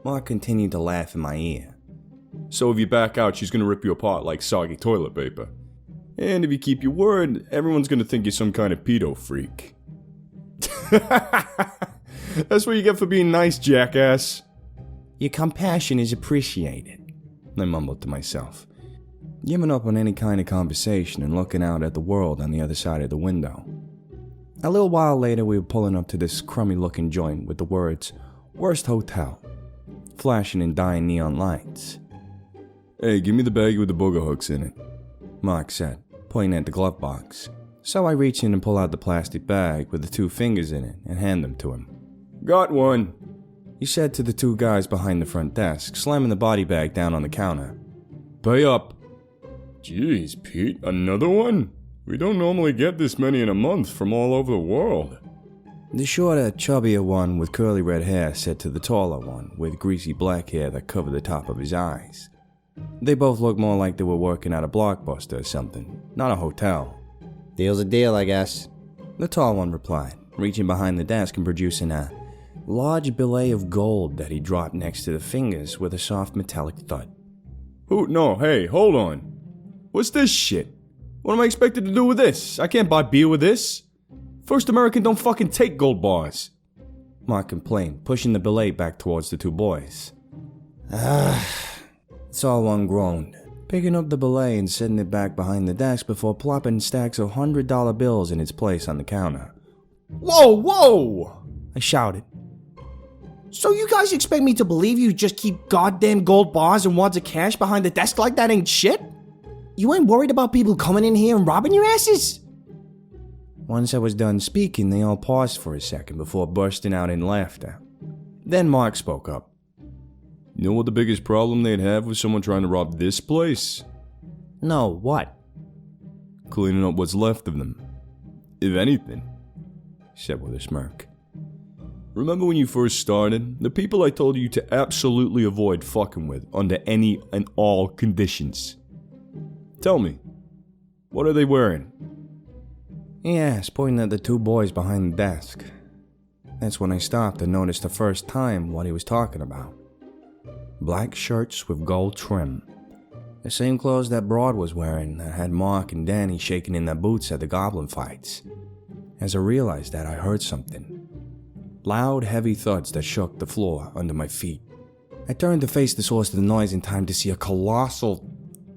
Mark continued to laugh in my ear. So if you back out, she's gonna rip you apart like soggy toilet paper. And if you keep your word, everyone's gonna think you're some kind of pedo freak. That's what you get for being nice, jackass. Your compassion is appreciated, I mumbled to myself, giving up on any kind of conversation and looking out at the world on the other side of the window. A little while later, we were pulling up to this crummy-looking joint with the words, "Worst Hotel," flashing in dying neon lights. Hey, give me the baggie with the booger hooks in it, Mark said, pointing at the glove box. So I reach in and pull out the plastic bag with the 2 fingers in it and hand them to him. Got one, he said to the 2 guys behind the front desk, slamming the body bag down on the counter. Pay up. Jeez, Pete, another one? We don't normally get this many in a month from all over the world. The shorter, chubbier one with curly red hair said to the taller one with greasy black hair that covered the top of his eyes. They both looked more like they were working at a Blockbuster or something, not a hotel. Deal's a deal, I guess, the tall one replied, reaching behind the desk and producing a large billet of gold that he dropped next to the fingers with a soft metallic thud. No, hey, hold on. What's this shit? What am I expected to do with this? I can't buy beer with this. First American don't fucking take gold bars, Mark complained, pushing the billet back towards the 2 boys. Tall one groaned, picking up the billet and setting it back behind the desk before plopping stacks of $100 bills in its place on the counter. Whoa! I shouted. So you guys expect me to believe you just keep goddamn gold bars and wads of cash behind the desk like that ain't shit? You ain't worried about people coming in here and robbing your asses? Once I was done speaking, they all paused for a second before bursting out in laughter. Then Mark spoke up. You know what the biggest problem they'd have with someone trying to rob this place? No, what? Cleaning up what's left of them. If anything, he said with a smirk. Remember when you first started? The people I told you to absolutely avoid fucking with under any and all conditions. Tell me, what are they wearing? He asked, pointing at the 2 boys behind the desk. That's when I stopped and noticed the first time what he was talking about. Black shirts with gold trim. The same clothes that Broad was wearing that had Mark and Danny shaking in their boots at the goblin fights. As I realized that, I heard something. Loud, heavy thuds that shook the floor under my feet. I turned to face the source of the noise in time to see a colossal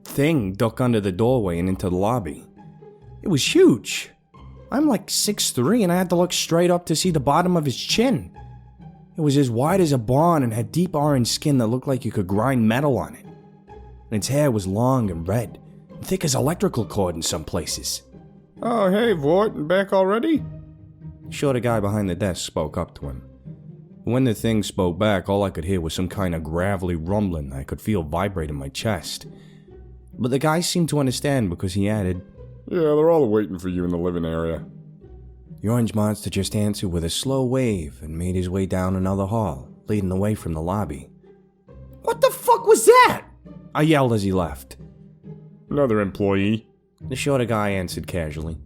thing duck under the doorway and into the lobby. It was huge. I'm like 6'3" and I had to look straight up to see the bottom of his chin. It was as wide as a barn and had deep orange skin that looked like you could grind metal on it. And its hair was long and red, and thick as electrical cord in some places. Oh, hey, Vort, back already? The shorter guy behind the desk spoke up to him. When the thing spoke back, all I could hear was some kind of gravelly rumbling I could feel vibrate in my chest. But the guy seemed to understand because he added, Yeah, they're all waiting for you in the living area. The orange monster just answered with a slow wave and made his way down another hall, leading away from the lobby. What the fuck was that? I yelled as he left. Another employee. The shorter guy answered casually.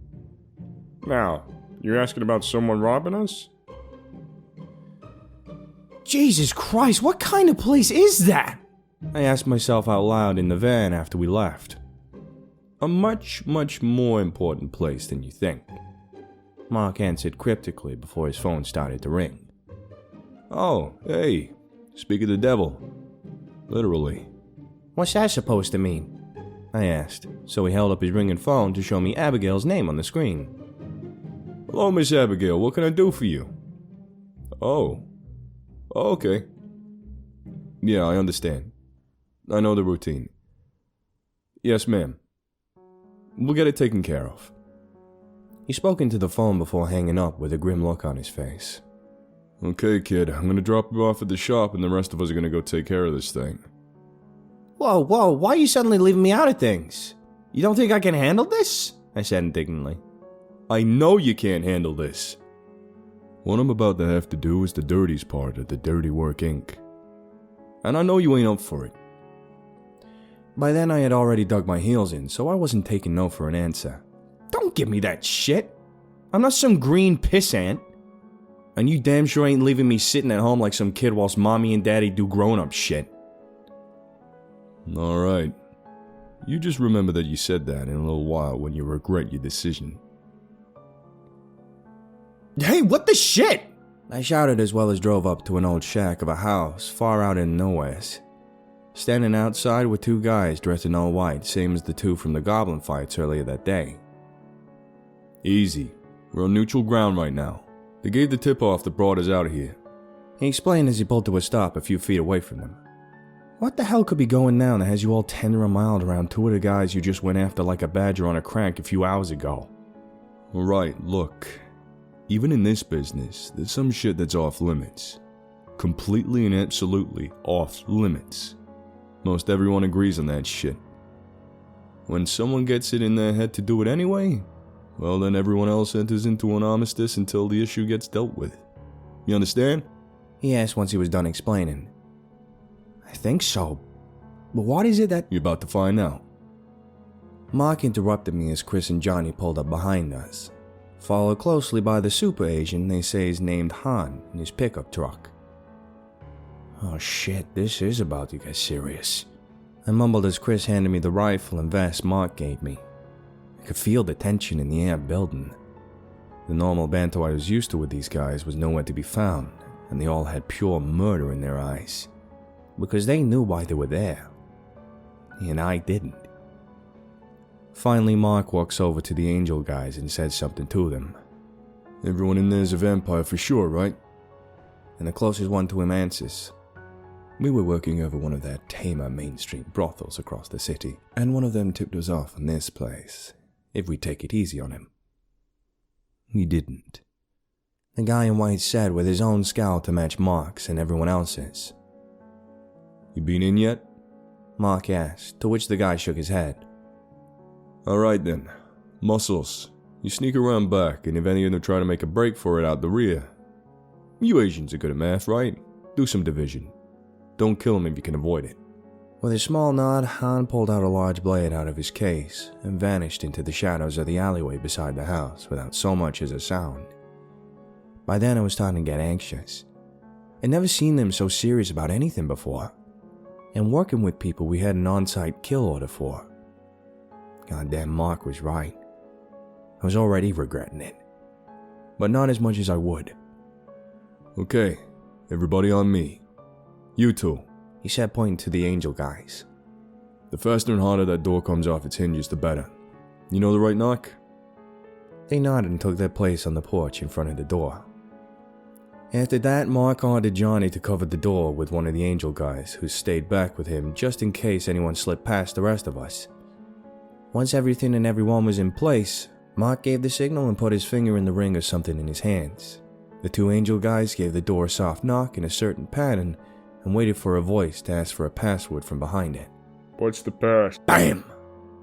Now, you're asking about someone robbing us? Jesus Christ, what kind of place is that? I asked myself out loud in the van after we left. A much, much more important place than you think. Mark answered cryptically before his phone started to ring. Oh, hey, speak of the devil. Literally. What's that supposed to mean? I asked, so he held up his ringing phone to show me Abigail's name on the screen. Hello, Miss Abigail, what can I do for you? Oh, okay. Yeah, I understand. I know the routine. Yes, ma'am. We'll get it taken care of. He spoke into the phone before hanging up with a grim look on his face. Okay, kid, I'm gonna drop you off at the shop and the rest of us are gonna go take care of this thing. Whoa, why are you suddenly leaving me out of things? You don't think I can handle this? I said indignantly. I know you can't handle this. What I'm about to have to do is the dirtiest part of the dirty work, Inc. And I know you ain't up for it. By then I had already dug my heels in, so I wasn't taking no for an answer. Don't give me that shit. I'm not some green pissant. And you damn sure ain't leaving me sitting at home like some kid whilst mommy and daddy do grown-up shit. Alright. You just remember that you said that in a little while when you regret your decision. Hey, what the shit? I shouted as well as drove up to an old shack of a house far out in nowheres. Standing outside were two guys dressed in all white, same as the two from the goblin fights earlier that day. Easy. We're on neutral ground right now. They gave the tip-off that brought us out here. He explained as he pulled to a stop a few feet away from them. What the hell could be going down that has you all tender and mild around two of the guys you just went after like a badger on a crank a few hours ago? Alright, look. Even in this business, there's some shit that's off limits. Completely and absolutely off limits. Most everyone agrees on that shit. When someone gets it in their head to do it anyway, well then everyone else enters into an armistice until the issue gets dealt with. You understand? He asked once he was done explaining. I think so. But what is it that... You're about to find out. Mark interrupted me as Chris and Johnny pulled up behind us, followed closely by the super Asian they say is named Han in his pickup truck. Oh shit, this is about to get serious. I mumbled as Chris handed me the rifle and vest Mark gave me. I could feel the tension in the air building. The normal banter I was used to with these guys was nowhere to be found, and they all had pure murder in their eyes. Because they knew why they were there. And I didn't. Finally, Mark walks over to the angel guys and says something to them. Everyone in there's a vampire for sure, right? And the closest one to him answers. We were working over one of their tamer mainstream brothels across the city, and one of them tipped us off on this place, if we take it easy on him. We didn't. The guy in white said with his own scowl to match Mark's and everyone else's. You been in yet? Mark asked, to which the guy shook his head. Alright then. Muscles. You sneak around back, and if any of them try to make a break for it out the rear. You Asians are good at math, right? Do some division. Don't kill him if you can avoid it. With a small nod, Han pulled out a large blade out of his case and vanished into the shadows of the alleyway beside the house without so much as a sound. By then I was starting to get anxious. I'd never seen them so serious about anything before. And working with people we had an on-site kill order for. Goddamn, Mark was right. I was already regretting it. But not as much as I would. Okay, everybody on me. You two, he said, pointing to the angel guys. The faster and harder that door comes off its hinges, the better. You know the right knock? They nodded and took their place on the porch in front of the door. After that, Mark ordered Johnny to cover the door with one of the angel guys who stayed back with him just in case anyone slipped past the rest of us. Once everything and everyone was in place, Mark gave the signal and put his finger in the ring of something in his hands. The two angel guys gave the door a soft knock in a certain pattern and waited for a voice to ask for a password from behind it. What's the pass? BAM!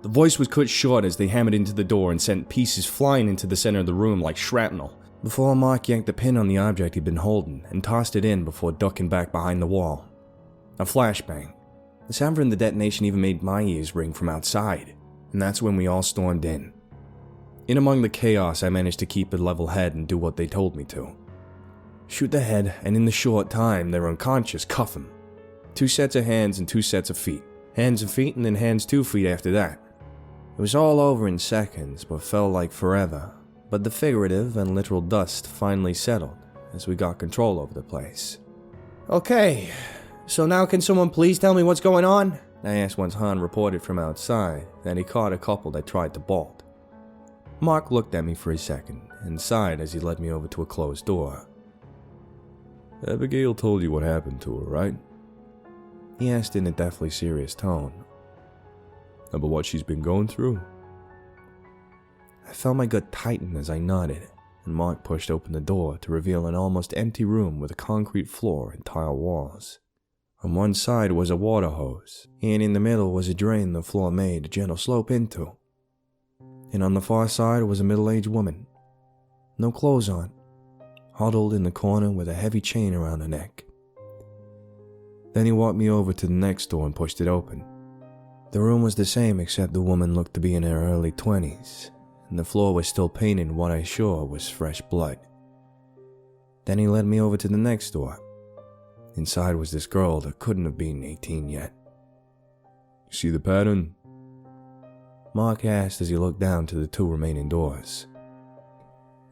The voice was cut short as they hammered into the door and sent pieces flying into the center of the room like shrapnel, before Mark yanked the pin on the object he'd been holding and tossed it in before ducking back behind the wall. A flashbang. The sound from the detonation even made my ears ring from outside, and that's when we all stormed in. In among the chaos, I managed to keep a level head and do what they told me to. Shoot the head, and in the short time they're unconscious, cuff him. 2 sets of hands and 2 sets of feet. Hands and feet, and then hands 2 feet after that. It was all over in seconds, but felt like forever. But the figurative and literal dust finally settled as we got control over the place. Okay, so now can someone please tell me what's going on? I asked once Han reported from outside that he caught a couple that tried to bolt. Mark looked at me for a second and sighed as he led me over to a closed door. Abigail told you what happened to her, right? He asked in a deathly serious tone. About what she's been going through? I felt my gut tighten as I nodded, and Mark pushed open the door to reveal an almost empty room with a concrete floor and tile walls. On one side was a water hose, and in the middle was a drain the floor made a gentle slope into. And on the far side was a middle-aged woman. No clothes on, huddled in the corner with a heavy chain around her neck. Then he walked me over to the next door and pushed it open. The room was the same except the woman looked to be in her early 20s, and the floor was still painted what I saw was fresh blood. Then he led me over to the next door. Inside was this girl that couldn't have been 18 yet. See the pattern? Mark asked as he looked down to the 2 remaining doors.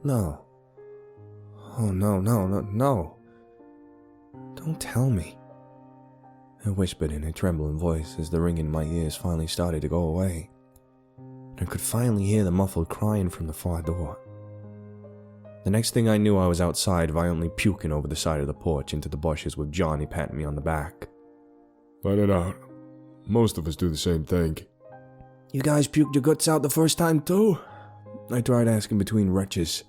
No. Oh, no. Don't tell me. I whispered in a trembling voice as the ringing in my ears finally started to go away. And I could finally hear the muffled crying from the far door. The next thing I knew, I was outside, violently puking over the side of the porch into the bushes with Johnny patting me on the back. Let it out. Most of us do the same thing. You guys puked your guts out the first time too? I tried asking between retches,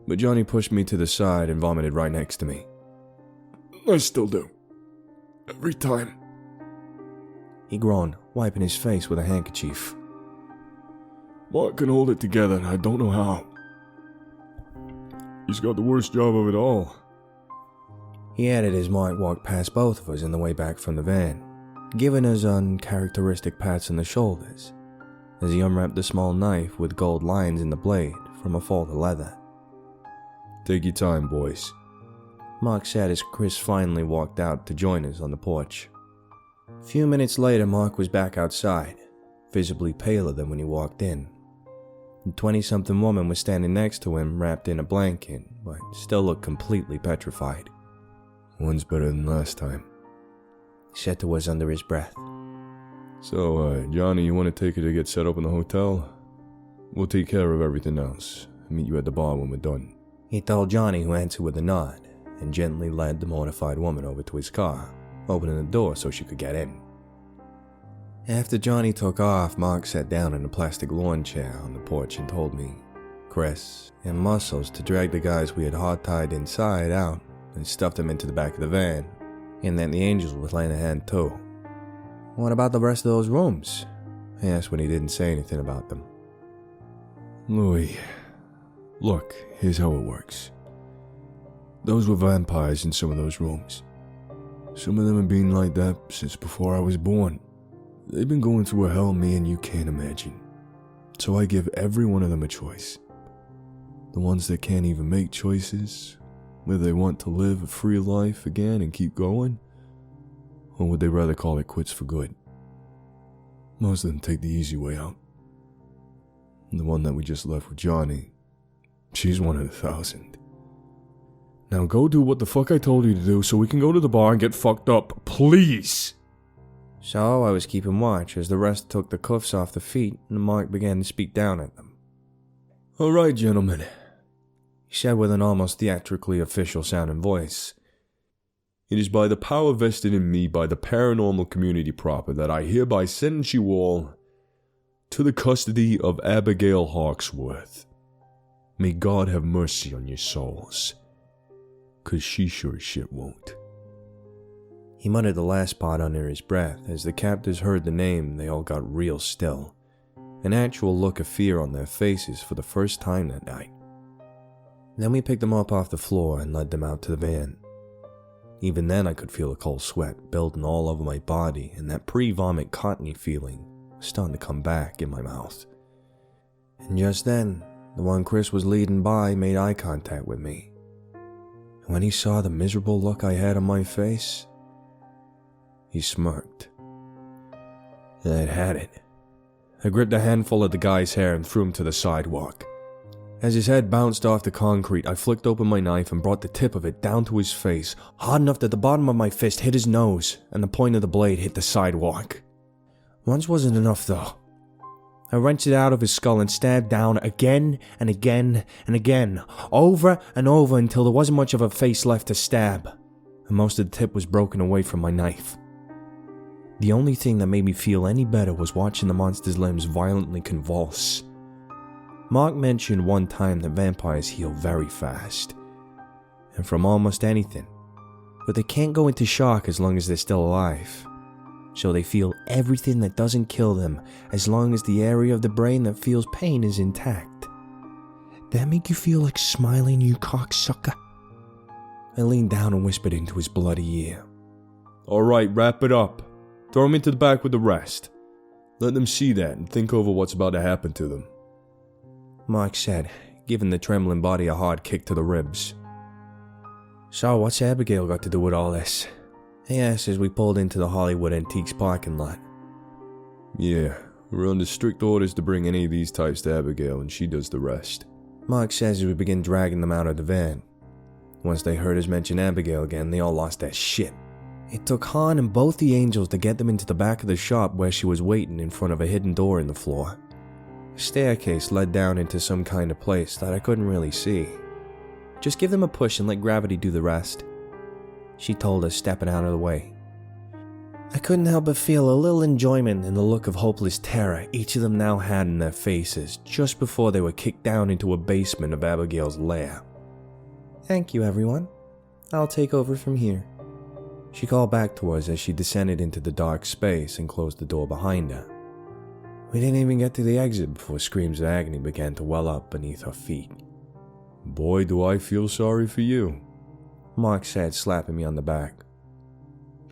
but Johnny pushed me to the side and vomited right next to me. I still do. Every time. He groaned, wiping his face with a handkerchief. Mark can hold it together, and I don't know how. He's got the worst job of it all. He added as Mark walked past both of us on the way back from the van, giving us uncharacteristic pats on the shoulders, as he unwrapped the small knife with gold lines in the blade from a fold of leather. Take your time, boys. Mark said as Chris finally walked out to join us on the porch. A few minutes later, Mark was back outside, visibly paler than when he walked in. A 20-something woman was standing next to him, wrapped in a blanket, but still looked completely petrified. One's better than last time, he said to us under his breath. So, Johnny, you want to take her to get set up in the hotel? We'll take care of everything else. I'll meet you at the bar when we're done. He told Johnny, who answered with a nod, and gently led the mortified woman over to his car, opening the door so she could get in. After Johnny took off, Mark sat down in a plastic lawn chair on the porch and told me, Chris, and Muscles to drag the guys we had hog-tied inside out and stuffed them into the back of the van, and that the angels would lend a hand too. What about the rest of those rooms? I asked when he didn't say anything about them. Louis, look, here's how it works. Those were vampires in some of those rooms. Some of them have been like that since before I was born. They've been going through a hell me and you can't imagine. So I give every one of them a choice. The ones that can't even make choices, whether they want to live a free life again and keep going, or would they rather call it quits for good? Most of them take the easy way out. And the one that we just left with Johnny, she's one of 1,000. Now go do what the fuck I told you to do so we can go to the bar and get fucked up, please! So I was keeping watch as the rest took the cuffs off the feet and Mark began to speak down at them. All right, gentlemen, he said with an almost theatrically official sounding voice. It is by the power vested in me by the paranormal community proper that I hereby sentence you all to the custody of Abigail Hawksworth. May God have mercy on your souls, 'cause she sure as shit won't. He muttered the last part under his breath. As the captors heard the name, they all got real still, an actual look of fear on their faces for the first time that night. Then we picked them up off the floor and led them out to the van. Even then I could feel a cold sweat building all over my body, and that pre-vomit cottony feeling was starting to come back in my mouth. And just then, the one Chris was leading by made eye contact with me. And when he saw the miserable look I had on my face, he smirked. I'd had it. I gripped a handful of the guy's hair and threw him to the sidewalk. As his head bounced off the concrete, I flicked open my knife and brought the tip of it down to his face, hard enough that the bottom of my fist hit his nose and the point of the blade hit the sidewalk. Once wasn't enough though. I wrenched it out of his skull and stabbed down again and again and again, over and over until there wasn't much of a face left to stab, and most of the tip was broken away from my knife. The only thing that made me feel any better was watching the monster's limbs violently convulse. Mark mentioned one time that vampires heal very fast, and from almost anything, but they can't go into shock as long as they're still alive. So they feel everything that doesn't kill them as long as the area of the brain that feels pain is intact. That make you feel like smiling, you cocksucker? I leaned down and whispered into his bloody ear. All right, wrap it up. Throw him into the back with the rest. Let them see that and think over what's about to happen to them. Mark said, giving the trembling body a hard kick to the ribs. So, what's Abigail got to do with all this? He asked as we pulled into the Hollywood Antiques parking lot. Yeah, we're under strict orders to bring any of these types to Abigail, and she does the rest. Mark says as we begin dragging them out of the van. Once they heard us mention Abigail again, they all lost their shit. It took Han and both the angels to get them into the back of the shop where she was waiting in front of a hidden door in the floor. A staircase led down into some kind of place that I couldn't really see. Just give them a push and let gravity do the rest, she told us, stepping out of the way. I couldn't help but feel a little enjoyment in the look of hopeless terror each of them now had in their faces just before they were kicked down into a basement of Abigail's lair. Thank you, everyone. I'll take over from here, she called back to us as she descended into the dark space and closed the door behind her. We didn't even get to the exit before screams of agony began to well up beneath her feet. Boy, do I feel sorry for you, Mark said, slapping me on the back.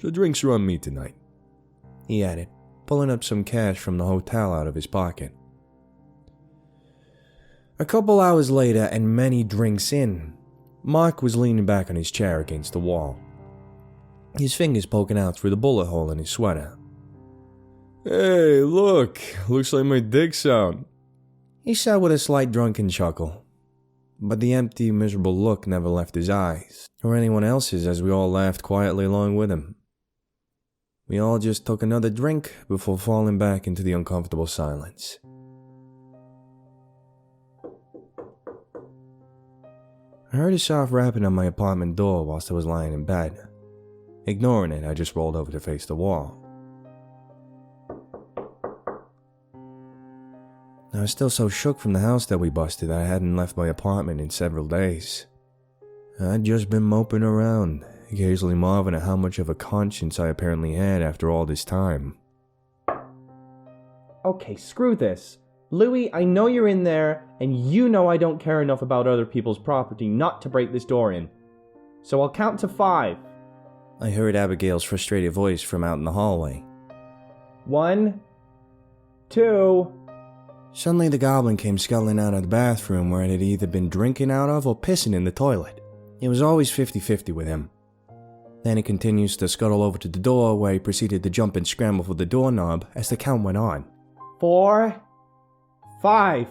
The drinks are on me tonight, he added, pulling up some cash from the hotel out of his pocket. A couple hours later, and many drinks in, Mark was leaning back on his chair against the wall, his fingers poking out through the bullet hole in his sweater. Hey, look, looks like my dick's out, he said with a slight drunken chuckle. But the empty, miserable look never left his eyes, or anyone else's, as we all laughed quietly along with him. We all just took another drink before falling back into the uncomfortable silence. I heard a soft rapping on my apartment door whilst I was lying in bed. Ignoring it, I just rolled over to face the wall. I was still so shook from the house that we busted that I hadn't left my apartment in several days. I'd just been moping around, occasionally marveling at how much of a conscience I apparently had after all this time. Okay, screw this. Louis, I know you're in there, and you know I don't care enough about other people's property not to break this door in. So I'll count to 5. I heard Abigail's frustrated voice from out in the hallway. 1, 2... Suddenly the goblin came scuttling out of the bathroom where it had either been drinking out of or pissing in the toilet. It was always 50-50 with him. Then he continues to scuttle over to the door where he proceeded to jump and scramble for the doorknob as the count went on. 4, 5.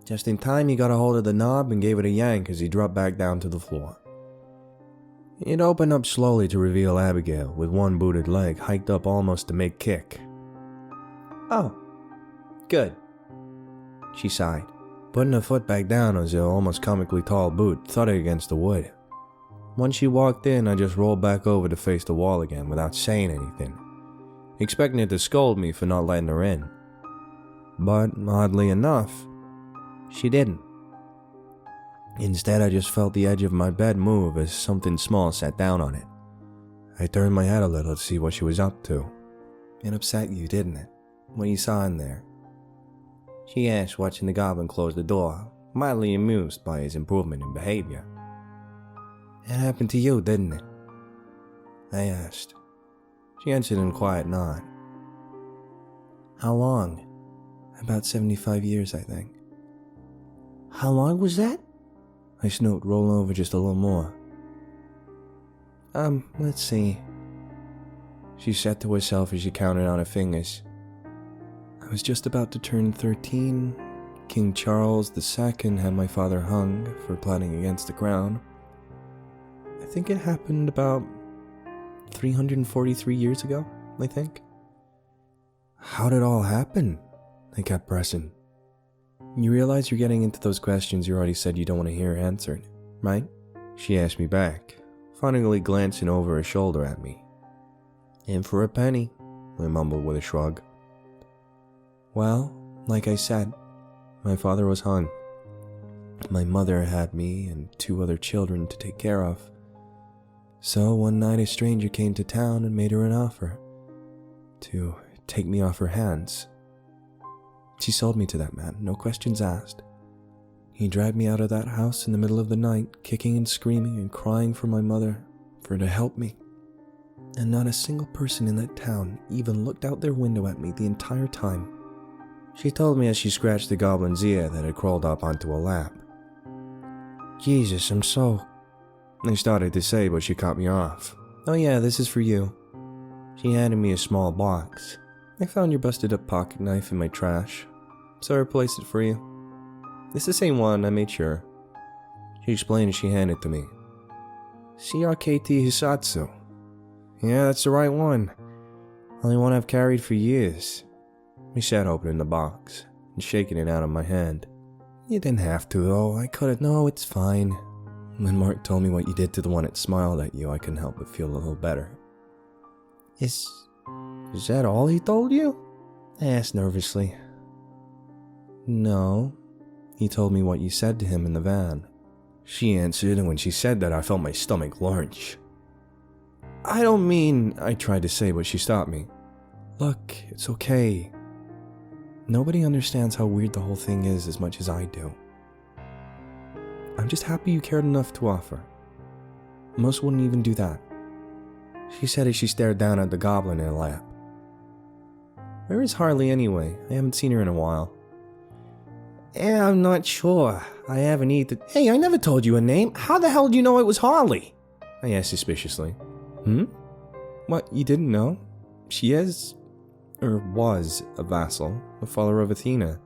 Just in time he got a hold of the knob and gave it a yank as he dropped back down to the floor. It opened up slowly to reveal Abigail with one booted leg hiked up almost to mid-kick. Oh, good, she sighed, putting her foot back down as her almost comically tall boot thudded against the wood. Once she walked in, I just rolled back over to face the wall again without saying anything, expecting her to scold me for not letting her in. But, oddly enough, she didn't. Instead, I just felt the edge of my bed move as something small sat down on it. I turned my head a little to see what she was up to. It upset you, didn't it? What you saw in there? She asked, watching the goblin close the door, mildly amused by his improvement in behavior. It happened to you, didn't it? I asked. She answered in a quiet nod. How long? About 75 years, I think. How long was that? I snooped, rolling over just a little more. Let's see. She said to herself as she counted on her fingers. I was just about to turn 13. King Charles II had my father hung for plotting against the crown. I think it happened about 343 years ago, I think. How did it all happen? I kept pressing. You realize you're getting into those questions you already said you don't want to hear answered, right? She asked me back, finally glancing over her shoulder at me. In for a penny, I mumbled with a shrug. Well, like I said, my father was hung. My mother had me and 2 other children to take care of. So one night a stranger came to town and made her an offer to take me off her hands. She sold me to that man, no questions asked. He dragged me out of that house in the middle of the night, kicking and screaming and crying for my mother, for her to help me. And not a single person in that town even looked out their window at me the entire time. She told me as she scratched the goblin's ear that had crawled up onto her lap. Jesus, I'm so I started to say, but she cut me off. Oh yeah, this is for you. She handed me a small box. I found your busted up pocket knife in my trash, so I replaced it for you. It's the same one, I made sure. She explained as she handed it to me. CRKT Hisatsu. Yeah, that's the right one. Only one I've carried for years. I said, opening the box and shaking it out of my hand. You didn't have to, though. I could've. No, it's fine. When Mark told me what you did to the one that smiled at you, I couldn't help but feel a little better. Is that all he told you? I asked nervously. No. He told me what you said to him in the van. She answered, and when she said that, I felt my stomach lurch. I don't mean, I tried to say, but she stopped me. Look, it's okay. Nobody understands how weird the whole thing is as much as I do. I'm just happy you cared enough to offer. Most wouldn't even do that. She said as she stared down at the goblin in her lap. Where is Harley anyway? I haven't seen her in a while. I'm not sure. I haven't either. Hey, I never told you a name. How the hell do you know it was Harley? I asked suspiciously. What, you didn't know? She is, or was, a vassal, a follower of Athena.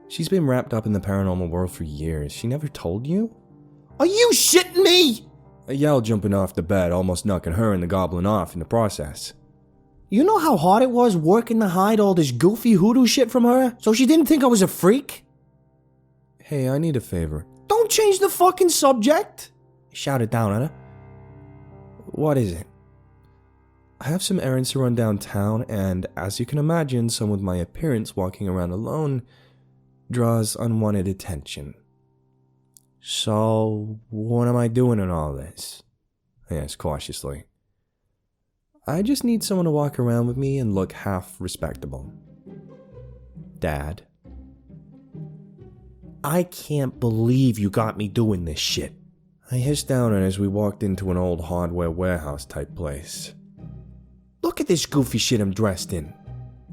She's been wrapped up in the paranormal world for years. She never told you? Are you shitting me? I yelled, jumping off the bed, almost knocking her and the goblin off in the process. You know how hard it was working to hide all this goofy hoodoo shit from her, so she didn't think I was a freak? Hey, I need a favor. Don't change the fucking subject! I shouted down at her. What is it? I have some errands to run downtown, and as you can imagine, someone with my appearance walking around alone draws unwanted attention. So, what am I doing in all this? I asked cautiously. I just need someone to walk around with me and look half respectable. Dad. I can't believe you got me doing this shit. I hissed down at her as we walked into an old hardware warehouse type place. Look at this goofy shit I'm dressed in.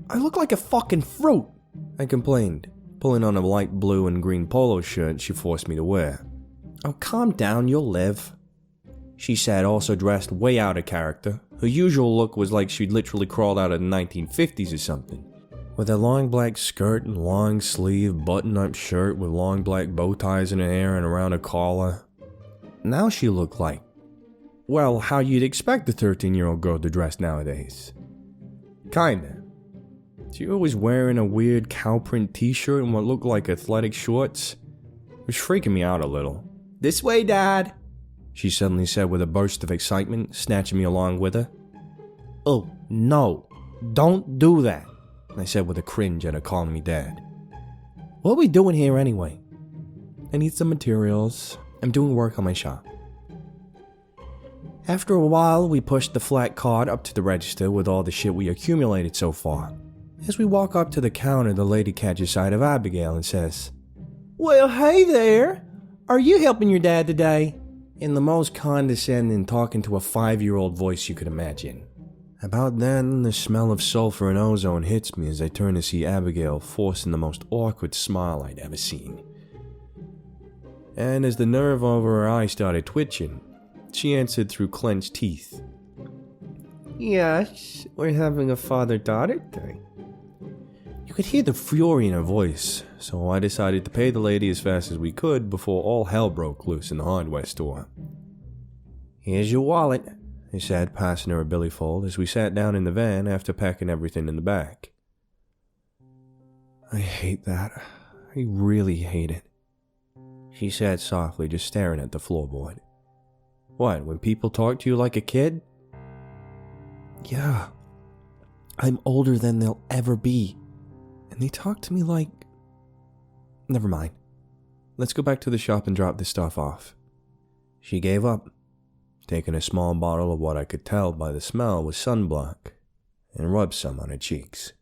I look like a fucking fruit. I complained, pulling on a light blue and green polo shirt she forced me to wear. Oh, calm down, you'll live. She said, also dressed way out of character. Her usual look was like she'd literally crawled out of the 1950s or something. With a long black skirt and long sleeve button-up shirt with long black bow ties in her hair and around her collar. Now she looked like, well, how you'd expect a 13-year-old girl to dress nowadays. Kinda. She was wearing a weird cow print t-shirt and what looked like athletic shorts. It was freaking me out a little. This way, Dad, she suddenly said with a burst of excitement, snatching me along with her. Oh, no, don't do that, I said with a cringe at her calling me Dad. What are we doing here anyway? I need some materials. I'm doing work on my shop. After a while, we pushed the flat cart up to the register with all the shit we accumulated so far. As we walk up to the counter, the lady catches sight of Abigail and says, Well, hey there. Are you helping your dad today? In the most condescending, talking to a 5-year-old voice you could imagine. About then, the smell of sulfur and ozone hits me as I turn to see Abigail forcing the most awkward smile I'd ever seen. And as the nerve over her eye started twitching, she answered through clenched teeth. Yes, we're having a father-daughter thing. You could hear the fury in her voice, so I decided to pay the lady as fast as we could before all hell broke loose in the hardware store. Here's your wallet, I said, passing her a billfold as we sat down in the van after packing everything in the back. I hate that. I really hate it, she said softly, just staring at the floorboard. What, when people talk to you like a kid? Yeah. I'm older than they'll ever be. And they talk to me like... Never mind. Let's go back to the shop and drop this stuff off. She gave up, taking a small bottle of what I could tell by the smell was sunblock, and rubbed some on her cheeks.